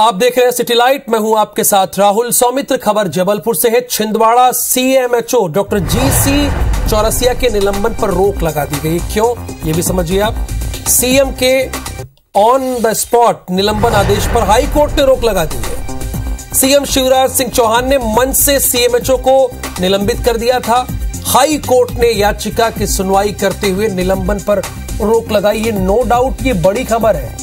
आप देख रहे हैं सिटी लाइट, मैं हूं आपके साथ राहुल। सौमित्र खबर जबलपुर से है। Chhindwara CMHO doctor GC Chaurasia के निलंबन पर रोक लगा दी गई। क्यों, ये भी समझिए आप। सीएम के ऑन द स्पॉट निलंबन आदेश पर हाई कोर्ट ने रोक लगा दी है। सीएम शिवराज सिंह चौहान ने मंच से सीएमएचओ को निलंबित कर दिया था। हाई कोर्ट ने याचिका की सुनवाई करते हुए निलंबन पर रोक लगाई। ये नो डाउट ये बड़ी खबर है।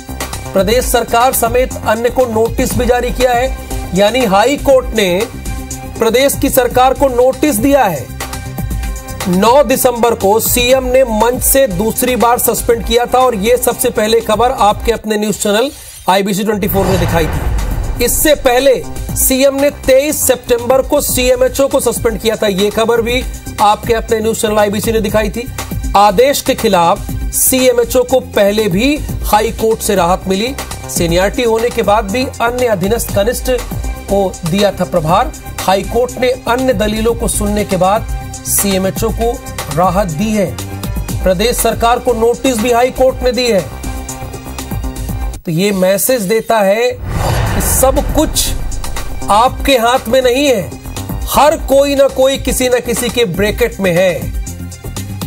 प्रदेश सरकार समेत अन्य को नोटिस भी जारी किया है, यानी हाई कोर्ट ने प्रदेश की सरकार को नोटिस दिया है। 9 दिसंबर को सीएम ने मंच से दूसरी बार सस्पेंड किया था और यह सबसे पहले खबर आपके अपने न्यूज चैनल IBC 24 ने दिखाई थी। इससे पहले सीएम ने 23 सितंबर को सीएमएचओ को सस्पेंड किया था। यह खबर भी आपके अपने न्यूज चैनल IBC ने दिखाई थी। आदेश के खिलाफ सीएमएचओ को पहले भी हाई कोर्ट से राहत मिली। सीनियरिटी होने के बाद भी अन्य अधीनस्थ कनिष्ठ को दिया था प्रभार। हाई कोर्ट ने अन्य दलीलों को सुनने के बाद सीएमएचओ को राहत दी है। प्रदेश सरकार को नोटिस भी हाई कोर्ट ने दी है। तो ये मैसेज देता है कि सब कुछ आपके हाथ में नहीं है। हर कोई ना कोई किसी न किसी के ब्रैकेट में है।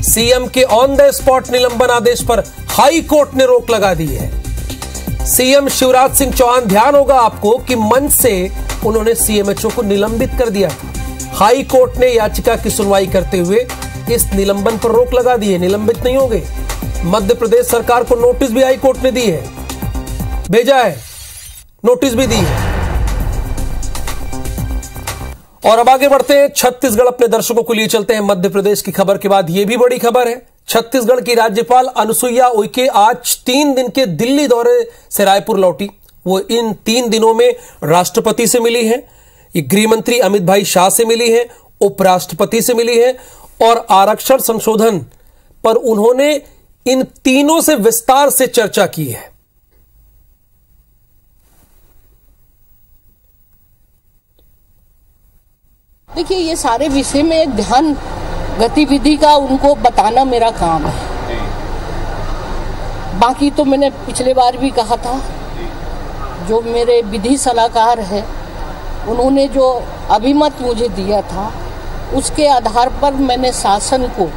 सीएम के ऑन द स्पॉट निलंबन आदेश पर हाई कोर्ट ने रोक लगा दी है। सीएम शिवराज सिंह चौहान, ध्यान होगा आपको कि मंच से उन्होंने सीएमएचओ को निलंबित कर दिया था। हाई कोर्ट ने याचिका की सुनवाई करते हुए इस निलंबन पर रोक लगा दी है। निलंबित नहीं होंगे। मध्य प्रदेश सरकार को नोटिस भी हाई कोर्ट ने दी है, भेजा है, नोटिस भी दी है। और अब आगे बढ़ते हैं। छत्तीसगढ़ अपने दर्शकों को लिए चलते हैं। मध्य प्रदेश की खबर के बाद यह भी बड़ी खबर है। छत्तीसगढ़ की राज्यपाल अनुसुईया उइके आज 3 दिन के दिल्ली दौरे से रायपुर लौटी। वो इन 3 दिनों में राष्ट्रपति से मिली हैं, गृह मंत्री अमित भाई शाह से मिली हैं, उपराष्ट्रपति से मिली हैं और आरक्षण संशोधन पर उन्होंने इन तीनों से विस्तार से चर्चा की है। देखिए, ये सारे विषय में एक ध्यान गतिविधि का उनको बताना मेरा काम है। बाकी तो मैंने पिछले बार भी कहा था, जो मेरे विधि सलाहकार है उन्होंने जो अभिमत मुझे दिया था उसके आधार पर मैंने शासन को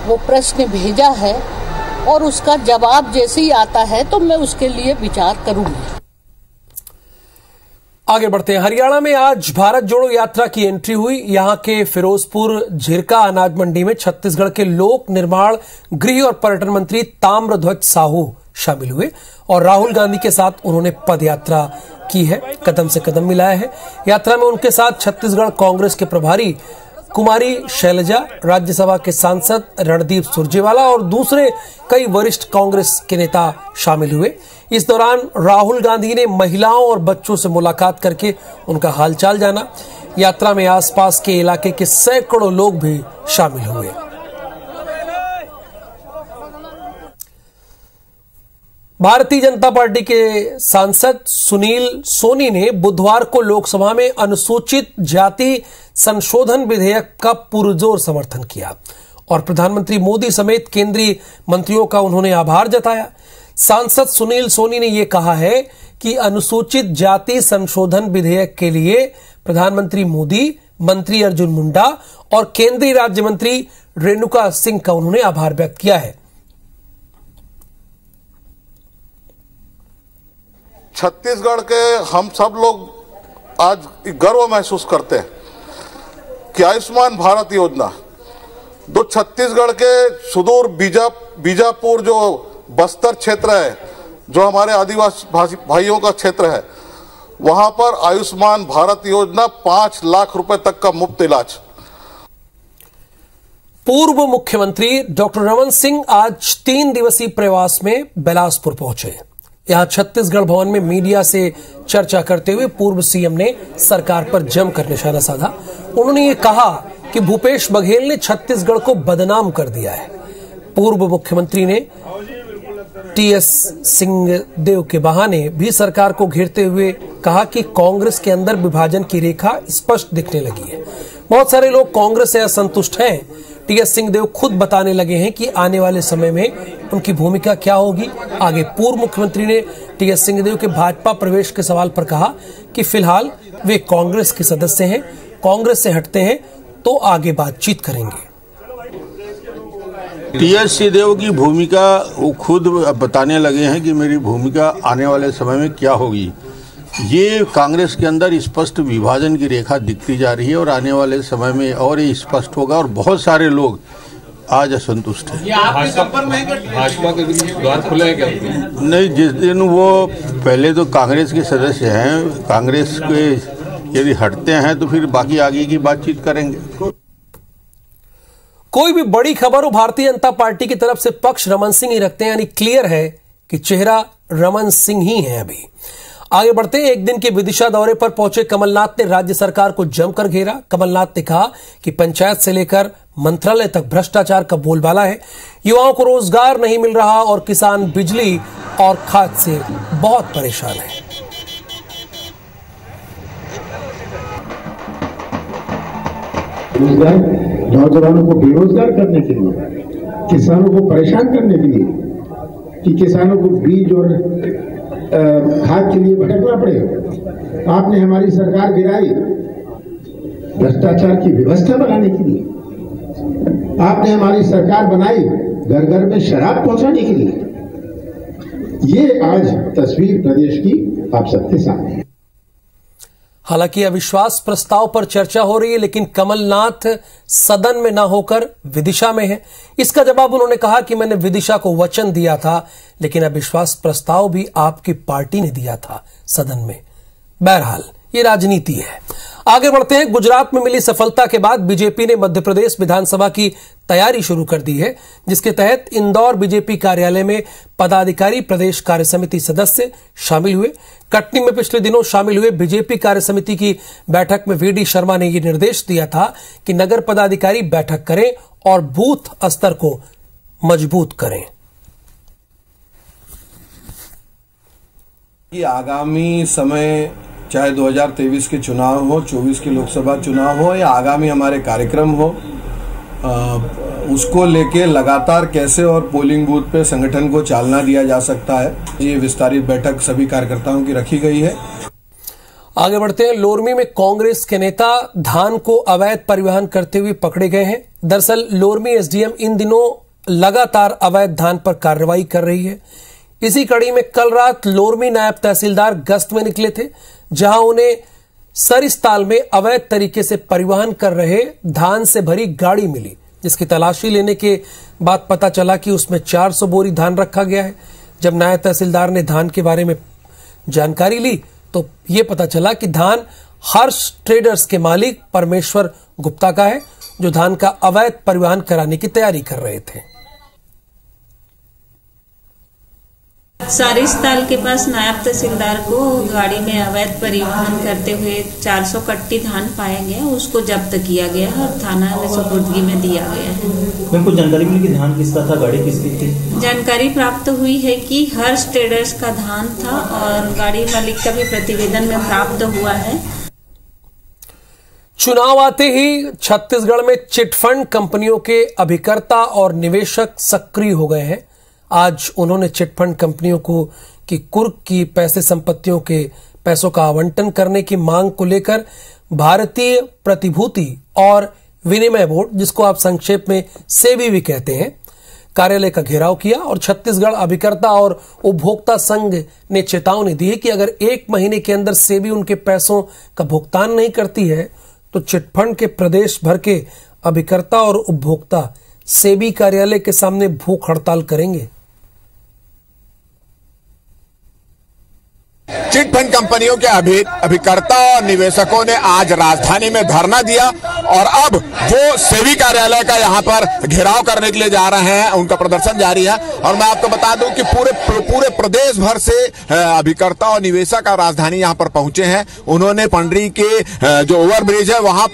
वो प्रश्न भेजा है और उसका जवाब जैसे ही आता है तो मैं उसके लिए विचार करूंगी। आगे बढ़ते हैं। हरियाणा में आज भारत जोड़ो यात्रा की एंट्री हुई। यहां के फिरोजपुर झिरका अनाज मंडी में छत्तीसगढ़ के लोक निर्माण, गृह और पर्यटन मंत्री ताम्रध्वज साहू शामिल हुए और राहुल गांधी के साथ उन्होंने पद यात्रा की है, कदम से कदम मिलाया है। यात्रा में उनके साथ छत्तीसगढ़ कांग्रेस के प्रभारी कुमारी शैलजा, राज्यसभा के सांसद रणदीप सुरजेवाला और दूसरे कई वरिष्ठ कांग्रेस के नेता शामिल हुए। इस दौरान राहुल गांधी ने महिलाओं और बच्चों से मुलाकात करके उनका हालचाल जाना। यात्रा में आसपास के इलाके के सैकड़ों लोग भी शामिल हुए। भारतीय जनता पार्टी के सांसद सुनील सोनी ने बुधवार को लोकसभा में अनुसूचित जाति संशोधन विधेयक का पुरजोर समर्थन किया और प्रधानमंत्री मोदी समेत केंद्रीय मंत्रियों का उन्होंने आभार जताया। सांसद सुनील सोनी ने यह कहा है कि अनुसूचित जाति संशोधन विधेयक के लिए प्रधानमंत्री मोदी, मंत्री अर्जुन मुंडा और केंद्रीय राज्य मंत्री रेणुका सिंह का उन्होंने आभार व्यक्त किया है। छत्तीसगढ़ के हम सब लोग आज गर्व महसूस करते हैं कि आयुष्मान भारत योजना जो छत्तीसगढ़ के सुदूर बीजापुर जो बस्तर क्षेत्र है, जो हमारे आदिवासी भाइयों का क्षेत्र है, वहां पर आयुष्मान भारत योजना 5 लाख रुपए तक का मुफ्त इलाज। पूर्व मुख्यमंत्री डॉक्टर रमन सिंह आज 3 दिवसीय प्रवास में बिलासपुर पहुंचे। यहां छत्तीसगढ़ भवन में मीडिया से चर्चा करते हुए पूर्व सीएम ने सरकार पर जमकर निशाना साधा। उन्होंने ये कहा कि भूपेश बघेल ने छत्तीसगढ़ को बदनाम कर दिया है। पूर्व मुख्यमंत्री ने TS सिंहदेव के बहाने भी सरकार को घेरते हुए कहा कि कांग्रेस के अंदर विभाजन की रेखा स्पष्ट दिखने लगी है। बहुत सारे लोग कांग्रेस से असंतुष्ट हैं। TS सिंहदेव खुद बताने लगे हैं कि आने वाले समय में उनकी भूमिका क्या होगी। आगे पूर्व मुख्यमंत्री ने टीएस सिंहदेव के भाजपा प्रवेश के सवाल पर कहा कि फिलहाल वे कांग्रेस के सदस्य हैं, कांग्रेस से हटते हैं तो आगे बातचीत करेंगे। टीएस सिंहदेव की भूमिका वो खुद बताने लगे हैं कि मेरी भूमिका आने वाले समय में क्या होगी। ये कांग्रेस के अंदर स्पष्ट विभाजन की रेखा दिखती जा रही है और आने वाले समय में और ये स्पष्ट होगा और बहुत सारे लोग आज असंतुष्ट हैं। भाजपा के द्वार खुले हैं क्या? नहीं, जिस दिन वो पहले तो कांग्रेस के सदस्य हैं, कांग्रेस के यदि हटते हैं तो फिर बाकी आगे की बातचीत करेंगे। कोई भी बड़ी खबर हो, भारतीय जनता पार्टी की तरफ से पक्ष रमन सिंह ही रखते हैं, यानी क्लियर है कि चेहरा रमन सिंह ही है। अभी आगे बढ़ते हैं। एक दिन के विदिशा दौरे पर पहुंचे कमलनाथ ने राज्य सरकार को जमकर घेरा। कमलनाथ ने कहा कि पंचायत से लेकर मंत्रालय तक भ्रष्टाचार का बोलबाला है, युवाओं को रोजगार नहीं मिल रहा और किसान बिजली और खाद से बहुत परेशान है। रोजगार नौजवानों को बेरोजगार करने के लिए, किसानों को परेशान करने के लिए कि किसानों को बीज और खाद के लिए भटकना पड़े। आपने हमारी सरकार गिराई भ्रष्टाचार की व्यवस्था बनाने के लिए। आपने हमारी सरकार बनाई घर घर में शराब पहुंचाने के लिए। ये आज तस्वीर प्रदेश की आप सबके सामने है। हालांकि अविश्वास प्रस्ताव पर चर्चा हो रही है, लेकिन कमलनाथ सदन में न होकर विदिशा में है। इसका जवाब उन्होंने कहा कि मैंने विदिशा को वचन दिया था, लेकिन अविश्वास प्रस्ताव भी आपकी पार्टी ने दिया था सदन में। बहरहाल ये राजनीति है। आगे बढ़ते हैं। गुजरात में मिली सफलता के बाद बीजेपी ने मध्य प्रदेश विधानसभा की तैयारी शुरू कर दी है, जिसके तहत इंदौर बीजेपी कार्यालय में पदाधिकारी, प्रदेश कार्य समिति सदस्य शामिल हुए। कटनी में पिछले दिनों शामिल हुए बीजेपी कार्य समिति की बैठक में वीडी शर्मा ने यह निर्देश दिया था कि नगर पदाधिकारी बैठक करें और बूथ स्तर को मजबूत करें। आगामी समय चाहे 2023 के चुनाव हो, 24 के लोकसभा चुनाव हो या आगामी हमारे कार्यक्रम हो, उसको लेके लगातार कैसे और पोलिंग बूथ पे संगठन को चालना दिया जा सकता है, ये विस्तारित बैठक सभी कार्यकर्ताओं की रखी गई है। आगे बढ़ते हैं। लोरमी में कांग्रेस के नेता धान को अवैध परिवहन करते हुए पकड़े गए हैं। दरअसल लोरमी एसडीएम इन दिनों लगातार अवैध धान पर कार्रवाई कर रही है। इसी कड़ी में कल रात लोरमी नायब तहसीलदार गश्त में निकले थे, जहां उन्हें सरिस्ताल में अवैध तरीके से परिवहन कर रहे धान से भरी गाड़ी मिली, जिसकी तलाशी लेने के बाद पता चला कि उसमें 400 बोरी धान रखा गया है। जब नायब तहसीलदार ने धान के बारे में जानकारी ली तो यह पता चला कि धान हर्ष ट्रेडर्स के मालिक परमेश्वर गुप्ता का है, जो धान का अवैध परिवहन कराने की तैयारी कर रहे थे। सारिस्ताल के पास नायब तहसीलदार को गाड़ी में अवैध परिवहन करते हुए 400 कट्टी धान पाया गया, उसको जब्त किया गया और थाना में सुपुर्दगी में दिया गया है। कुछ जानकारी मिली कि धान किसका था, गाड़ी किसकी थी? जानकारी प्राप्त हुई है कि हर्ष ट्रेडर्स का धान था और गाड़ी मालिक का भी प्रतिवेदन में प्राप्त हुआ है। चुनाव आते ही छत्तीसगढ़ में चिटफंड कंपनियों के अभिकर्ता और निवेशक सक्रिय हो गए हैं। आज उन्होंने चिटफंड कंपनियों को की कुर्क की पैसे संपत्तियों के पैसों का आवंटन करने की मांग को लेकर भारतीय प्रतिभूति और विनिमय बोर्ड, जिसको आप संक्षेप में सेबी भी कहते हैं, कार्यालय का घेराव किया और छत्तीसगढ़ अभिकर्ता और उपभोक्ता संघ ने चेतावनी दी है कि अगर 1 महीने के अंदर सेबी उनके पैसों का भुगतान नहीं करती है तो चिटफंड के प्रदेश भर के अभिकर्ता और उपभोक्ता सेबी कार्यालय के सामने भूख हड़ताल करेंगे। चिटफंड कंपनियों के अभिकर्ता और निवेशकों ने आज राजधानी में धरना दिया और अब वो सेबी कार्यालय का यहाँ पर घेराव करने के लिए जा रहे हैं, उनका प्रदर्शन जारी है। और मैं आपको बता दूं कि पूरे प्रदेश भर से अभिकर्ता और निवेशक राजधानी यहाँ पर पहुंचे हैं। उन्होंने पंडरी के जो ओवरब्रिज है वहां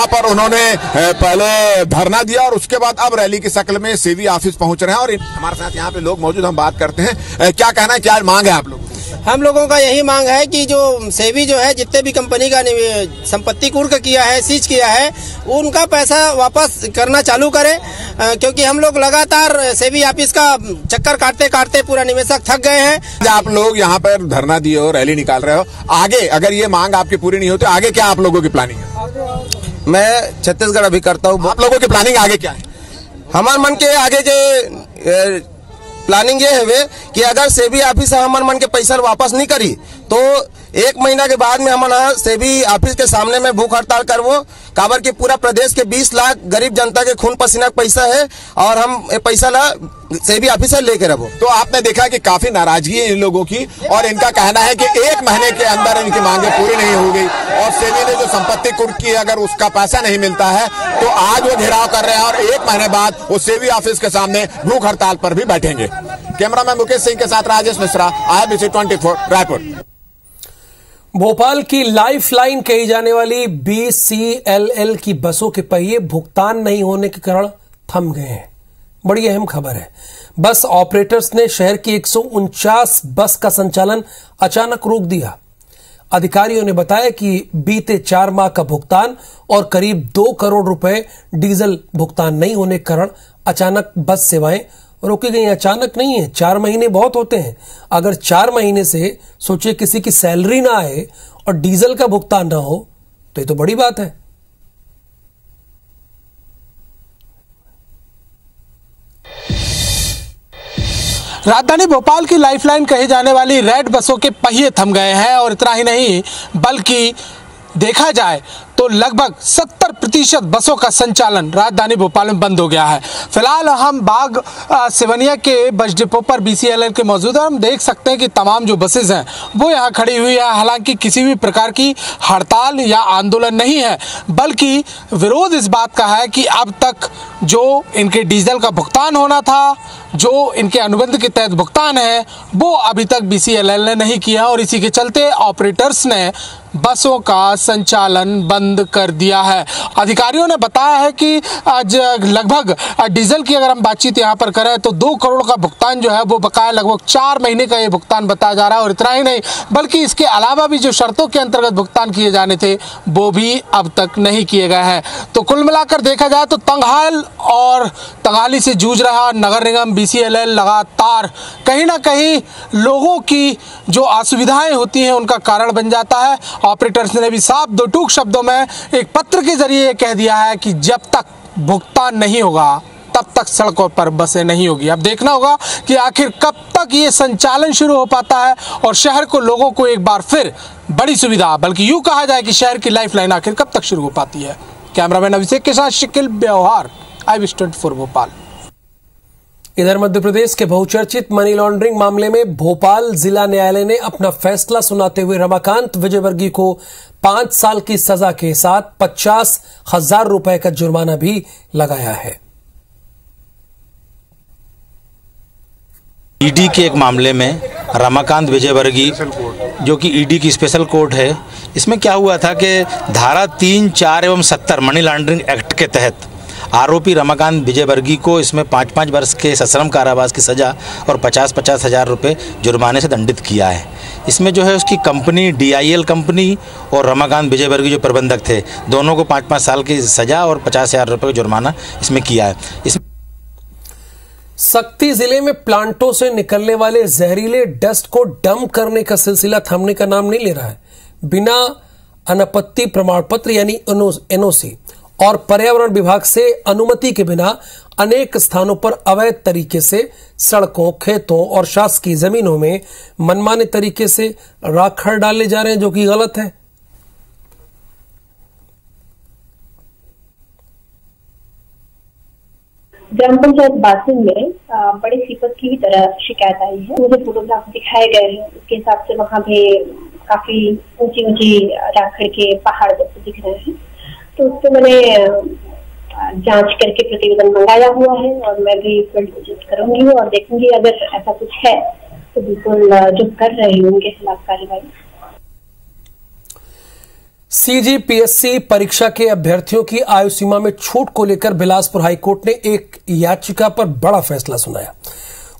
पर उन्होंने पहले धरना दिया और उसके बाद अब रैली की शक्ल में सेबी ऑफिस पहुंच रहे हैं। और हमारे साथ यहाँ पे लोग मौजूद, हम बात करते हैं। क्या कहना है, क्या मांग है आप लोग? हम लोगों का यही मांग है कि जो सेबी जो है जितने भी कंपनी का संपत्ति कुर्क किया है, सीज किया है, उनका पैसा वापस करना चालू करे। क्योंकि हम लोग लगातार सेबी ऑफिस का चक्कर काटते काटते पूरा निवेशक थक गए हैं। आप लोग यहाँ पर धरना दिए हो, रैली निकाल रहे हो, आगे अगर ये मांग आपकी पूरी नहीं होती आगे क्या आप लोगों की प्लानिंग है? मैं छत्तीसगढ़ अभी करता हूँ। आप लोगों की प्लानिंग आगे क्या है? हमारे मन के आगे के प्लानिंग ये है कि अगर सेबी ऑफिस हमारे मन के पैसा वापस नहीं करी तो 1 महीना के बाद में हम सेबी ऑफिस के सामने में भूख हड़ताल करवो। काबर के पूरा प्रदेश के 20 लाख गरीब जनता के खून पसीना का पैसा है और हम पैसा ला सेबी ऑफिस से लेके रहो। तो आपने देखा कि काफी नाराजगी है इन लोगों की और इनका कहना है कि 1 महीने के अंदर इनकी मांगे पूरी नहीं हो गई और सेबी ने जो संपत्ति कुर्क की अगर उसका पैसा नहीं मिलता है तो आज वो घेराव कर रहे हैं और 1 महीने बाद वो सेबी ऑफिस के सामने भूख हड़ताल पर भी बैठेंगे। कैमरामैन मुकेश सिंह के साथ राजेश मिश्रा, IBC 24 रायपुर। भोपाल की लाइफलाइन कही जाने वाली BCLL की बसों के पहिए भुगतान नहीं होने के कारण थम गए हैं। बड़ी अहम खबर है। बस ऑपरेटर्स ने शहर की 149 बस का संचालन अचानक रोक दिया। अधिकारियों ने बताया कि बीते 4 माह का भुगतान और करीब 2 करोड़ रुपए डीजल भुगतान नहीं होने के कारण अचानक बस सेवाएं रोकी गई। अचानक नहीं है, 4 महीने बहुत होते हैं। अगर 4 महीने से सोचिए किसी की सैलरी ना आए और डीजल का भुगतान ना हो तो ये तो बड़ी बात है। राजधानी भोपाल की लाइफलाइन कही जाने वाली रेड बसों के पहिए थम गए हैं और इतना ही नहीं बल्कि देखा जाए तो लगभग 70% बसों का संचालन राजधानी भोपाल में बंद हो गया है। फिलहाल हम बाग सिवनिया के बस डिपो पर BCLL के मौजूद हैं। हम देख सकते हैं कि तमाम जो बसेज हैं वो यहाँ खड़ी हुई है। हालांकि किसी भी प्रकार की हड़ताल या आंदोलन नहीं है, बल्कि विरोध इस बात का है कि अब तक जो इनके डीजल का भुगतान होना था, जो इनके अनुबंध के तहत भुगतान है, वो अभी तक BCLL ने नहीं किया और इसी के चलते ऑपरेटर्स ने बसों का संचालन बंद कर दिया है। अधिकारियों ने बताया है कि आज लगभग डीजल की अगर हम बातचीत यहाँ पर करें तो 2 करोड़ का भुगतान जो है वो बकाया लगभग 4 महीने का ये भुगतान बताया जा रहा है और इतना ही नहीं बल्कि इसके अलावा भी जो शर्तों के अंतर्गत भुगतान किए जाने थे वो भी अब तक नहीं किए गए हैं। तो कुल मिलाकर देखा जाए तो तंगहाल और तंगाली से जूझ रहा नगर निगम BCLL लगातार कहीं ना कहीं लोगों की जो असुविधाएं होती हैं उनका कारण बन जाता है। ऑपरेटर्स ने भी साफ 2 टूक शब्दों में एक पत्र के जरिए कह दिया है कि जब तक भुगतान नहीं होगा तब तक सड़कों पर बसें नहीं होगी। अब देखना होगा कि आखिर कब तक ये संचालन शुरू हो पाता है और शहर को लोगों को एक बार फिर बड़ी सुविधा, बल्कि यूं कहा जाए कि शहर की लाइफलाइन आखिर कब तक शुरू हो पाती है। कैमरामैन अभिषेक के साथ शिकिल व्यवहार, IBC 24 भोपाल। इधर मध्य प्रदेश के बहुचर्चित मनी लॉन्ड्रिंग मामले में भोपाल जिला न्यायालय ने अपना फैसला सुनाते हुए रमाकांत विजयवर्गीय को 5 साल की सजा के साथ 50,000 रुपए का जुर्माना भी लगाया है। ईडी के एक मामले में रमाकांत विजयवर्गीय जो कि ईडी की स्पेशल कोर्ट है, इसमें क्या हुआ था कि धारा 3, 4 एवं 70 मनी लॉन्ड्रिंग एक्ट के तहत आरोपी रमाकांत विजयवर्गीय को इसमें 5-5 वर्ष के सश्रम कारावास की सज़ा और 50-50 हज़ार रुपये जुर्माने से दंडित किया है। इसमें जो है उसकी कंपनी DIL कंपनी और रमाकांत विजयवर्गीय जो प्रबंधक थे, दोनों को 5-5 साल की सज़ा और 50,000 रुपये का जुर्माना इसमें किया है। सक्ती जिले में प्लांटों से निकलने वाले जहरीले डस्ट को डंप करने का सिलसिला थमने का नाम नहीं ले रहा है। बिना अनापत्ति प्रमाण पत्र यानी NOC और पर्यावरण विभाग से अनुमति के बिना अनेक स्थानों पर अवैध तरीके से सड़कों, खेतों और शासकीय जमीनों में मनमाने तरीके से राखड़ डाले जा रहे हैं, जो कि गलत है। ग्राम पंचायत बासिन में बड़ी सिपत की तरह शिकायत आई है। मुझे फोटोग्राफ दिखाए गए हैं, उसके हिसाब से वहाँ पे काफी ऊंची ऊंची राखड़ के पहाड़ जैसे दिख रहे हैं। तो उसको मैंने जांच करके प्रतिवेदन मंगाया हुआ है और मैं भी फील्ड विजिट करूंगी और देखूंगी अगर ऐसा कुछ है तो बिल्कुल जो कर रहे हैं उनके खिलाफ कार्रवाई। CGPSC परीक्षा के अभ्यर्थियों की आयु सीमा में छूट को लेकर बिलासपुर हाईकोर्ट ने एक याचिका पर बड़ा फैसला सुनाया।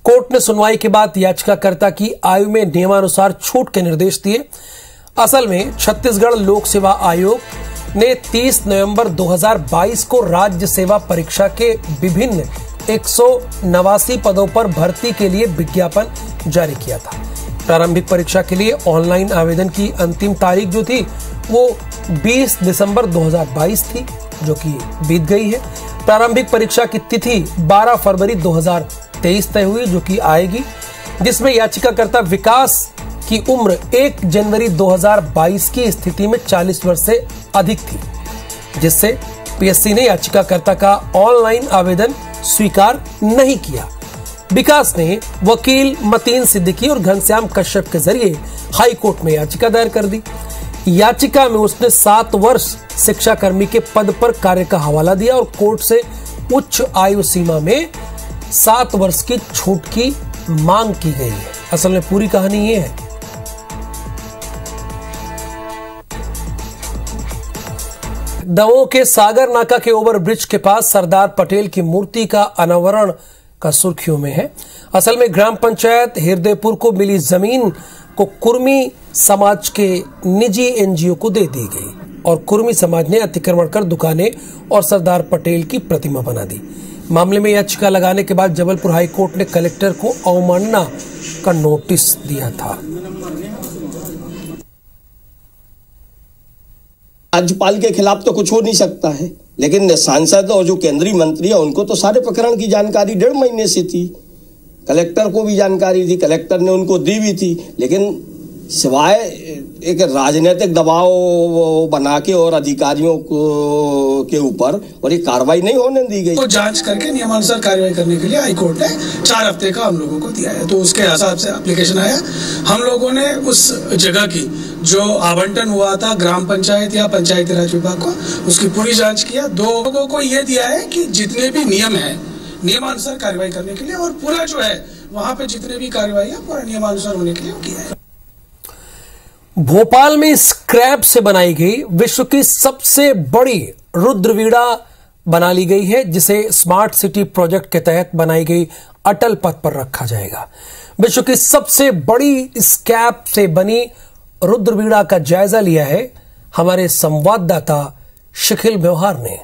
कोर्ट ने सुनवाई के बाद याचिकाकर्ता की आयु में नियमानुसार छूट के निर्देश दिए। असल में छत्तीसगढ़ लोक सेवा आयोग ने 30 नवंबर 2022 को राज्य सेवा परीक्षा के विभिन्न 189 पदों पर भर्ती के लिए विज्ञापन जारी किया था। प्रारंभिक परीक्षा के लिए ऑनलाइन आवेदन की अंतिम तारीख जो थी वो 20 दिसंबर 2022 थी, जो कि बीत गई है। प्रारंभिक परीक्षा की तिथि 12 फरवरी 2023 तय हुई, जो कि आएगी, जिसमें याचिकाकर्ता विकास की उम्र 1 जनवरी 2022 की स्थिति में 40 वर्ष से अधिक थी, जिससे पीएससी ने याचिकाकर्ता का ऑनलाइन आवेदन स्वीकार नहीं किया। विकास ने वकील मतीन सिद्दीकी और घनश्याम कश्यप के जरिए हाई कोर्ट में याचिका दायर कर दी। याचिका में उसने 7 वर्ष शिक्षाकर्मी के पद पर कार्य का हवाला दिया और कोर्ट से उच्च आयु सीमा में 7 वर्ष की छूट की मांग की गई है। असल में पूरी कहानी ये है। दमोह के सागर नाका के ओवरब्रिज के पास सरदार पटेल की मूर्ति का अनावरण का सुर्खियों में है। असल में ग्राम पंचायत हृदयपुर को मिली जमीन को कुर्मी समाज के निजी एनजीओ को दे दी गई और कुर्मी समाज ने अतिक्रमण कर दुकानें और सरदार पटेल की प्रतिमा बना दी। मामले में याचिका लगाने के बाद जबलपुर हाई कोर्ट ने कलेक्टर को अवमानना का नोटिस दिया था। राज्यपाल के खिलाफ तो कुछ हो नहीं सकता है, लेकिन सांसद और जो केंद्रीय मंत्री है उनको तो सारे प्रकरण की जानकारी 1.5 महीने से थी। कलेक्टर को भी जानकारी थी, कलेक्टर ने उनको दी भी थी, लेकिन सिवाय एक राजनीतिक दबाव बना के और अधिकारियों के ऊपर और ये कार्रवाई नहीं होने दी गई। तो जांच करके नियमानुसार कार्रवाई करने के लिए हाईकोर्ट ने 4 हफ्ते का हम लोगों को दिया है, तो उसके हिसाब से एप्लीकेशन आया। हम लोगों ने उस जगह की जो आवंटन हुआ था ग्राम पंचायत या पंचायती राज विभाग को, उसकी पूरी जांच किया। 2 लोगों को ये दिया है कि जितने भी नियम है नियमानुसार कार्रवाई करने के लिए, और पूरा जो है वहां पे जितने भी कार्रवाई है पूरा नियमानुसार होने के लिए किया है। भोपाल में स्क्रैप से बनाई गई विश्व की सबसे बड़ी रुद्रवीणा बना ली गई है, जिसे स्मार्ट सिटी प्रोजेक्ट के तहत बनाई गई अटल पथ पर रखा जाएगा। विश्व की सबसे बड़ी स्क्रैप से बनी रुद्रवीणा का जायजा लिया है हमारे संवाददाता शिखिल व्यवहार ने।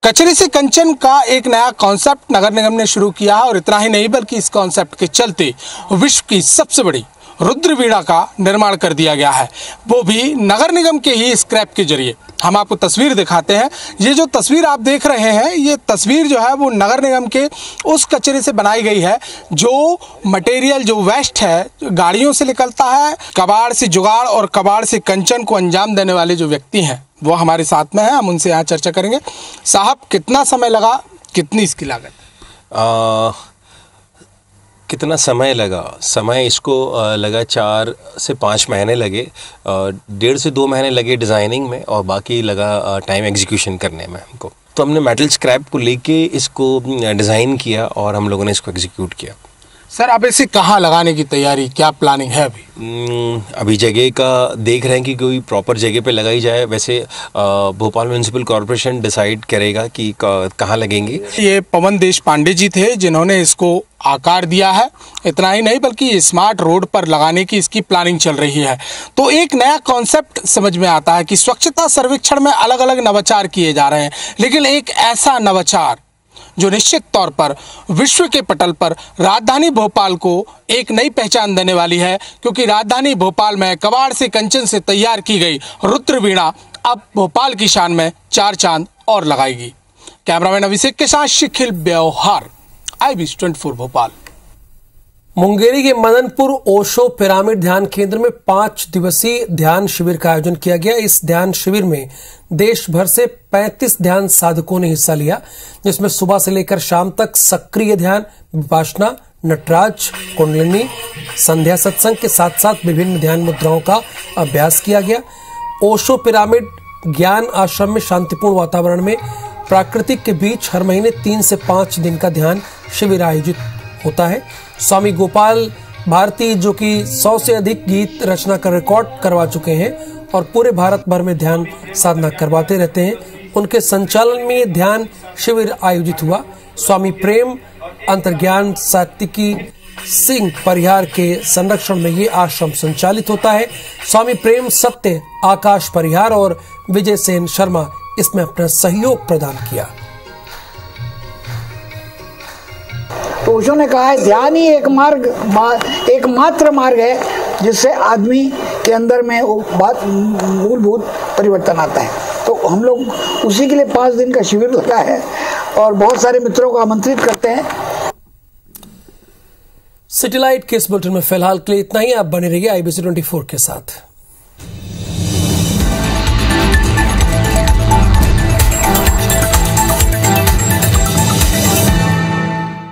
कचरे से कंचन का एक नया कॉन्सेप्ट नगर निगम ने शुरू किया है, और इतना ही नहीं बल्कि इस कॉन्सेप्ट के चलते विश्व की सबसे बड़ी रुद्रवीणा का निर्माण कर दिया गया है, वो भी नगर निगम के ही स्क्रैप के जरिए। हम आपको तस्वीर दिखाते हैं। ये जो तस्वीर आप देख रहे हैं, ये तस्वीर जो है वो नगर निगम के उस कचरे से बनाई गई है जो मटेरियल, जो वेस्ट है, गाड़ियों से निकलता है। कबाड़ से जुगाड़ और कबाड़ से कंचन को अंजाम देने वाले जो व्यक्ति हैं वो हमारे साथ में हैं, हम उनसे यहाँ चर्चा करेंगे। साहब, कितना समय लगा, कितनी इसकी लागत? कितना समय लगा? समय इसको लगा 4 से 5 महीने लगे, 1.5 से 2 महीने लगे डिज़ाइनिंग में, और बाकी लगा टाइम एग्जीक्यूशन करने में हमको। तो हमने मेटल स्क्रैप को लेके इसको डिज़ाइन किया और हम लोगों ने इसको एग्जीक्यूट किया। सर, अब इसे कहाँ लगाने की तैयारी, क्या प्लानिंग है अभी? अभी जगह का देख रहे हैं कि कोई प्रॉपर जगह पे लगाई जाए। वैसे भोपाल म्यूनिसिपल कॉर्पोरेशन डिसाइड करेगा कि कहाँ लगेंगे। ये पवन देश पांडे जी थे जिन्होंने इसको आकार दिया है। इतना ही नहीं बल्कि स्मार्ट रोड पर लगाने की इसकी प्लानिंग चल रही है। तो एक नया कॉन्सेप्ट समझ में आता है कि स्वच्छता सर्वेक्षण में अलग अलग नवाचार किए जा रहे हैं, लेकिन एक ऐसा नवाचार जो निश्चित तौर पर विश्व के पटल पर राजधानी भोपाल को एक नई पहचान देने वाली है, क्योंकि राजधानी भोपाल में कबाड़ से कंचन से तैयार की गई रुद्रवीणा अब भोपाल की शान में 4 चांद और लगाएगी। कैमरामैन अभिषेक के साथ शिखिल व्यवहार, IBC 24 भोपाल। मुंगेरी के मदनपुर ओशो पिरामिड ध्यान केंद्र में 5 दिवसीय ध्यान शिविर का आयोजन किया गया। इस ध्यान शिविर में देश भर से 35 ध्यान साधकों ने हिस्सा लिया, जिसमें सुबह से लेकर शाम तक सक्रिय ध्यान, विपासना, नटराज, कुंडलिनी, संध्या सत्संग के साथ साथ विभिन्न ध्यान मुद्राओं का अभ्यास किया गया। ओशो पिरामिड ज्ञान आश्रम में शांतिपूर्ण वातावरण में प्राकृतिक के बीच हर महीने 3 से 5 दिन का ध्यान शिविर आयोजित होता है। स्वामी गोपाल भारती, जो कि 100 से अधिक गीत रचना कर रिकॉर्ड करवा चुके हैं और पूरे भारत भर में ध्यान साधना करवाते रहते हैं, उनके संचालन में ध्यान शिविर आयोजित हुआ। स्वामी प्रेम अंतर्ज्ञान सात्विकी सिंह परिहार के संरक्षण में ये आश्रम संचालित होता है। स्वामी प्रेम सत्य, आकाश परिहार और विजय सेन शर्मा इसमें अपना सहयोग प्रदान किया। तो ओशो ने कहा है ध्यान ही एकमात्र मार्ग है जिससे आदमी के अंदर में मूलभूत परिवर्तन आता है। तो हम लोग उसी के लिए 5 दिन का शिविर लगा है और बहुत सारे मित्रों को आमंत्रित करते हैं। सिटी लाइट के इस बुलेटिन में फिलहाल के लिए इतना ही। आप बने रहिए IBC 24 के साथ।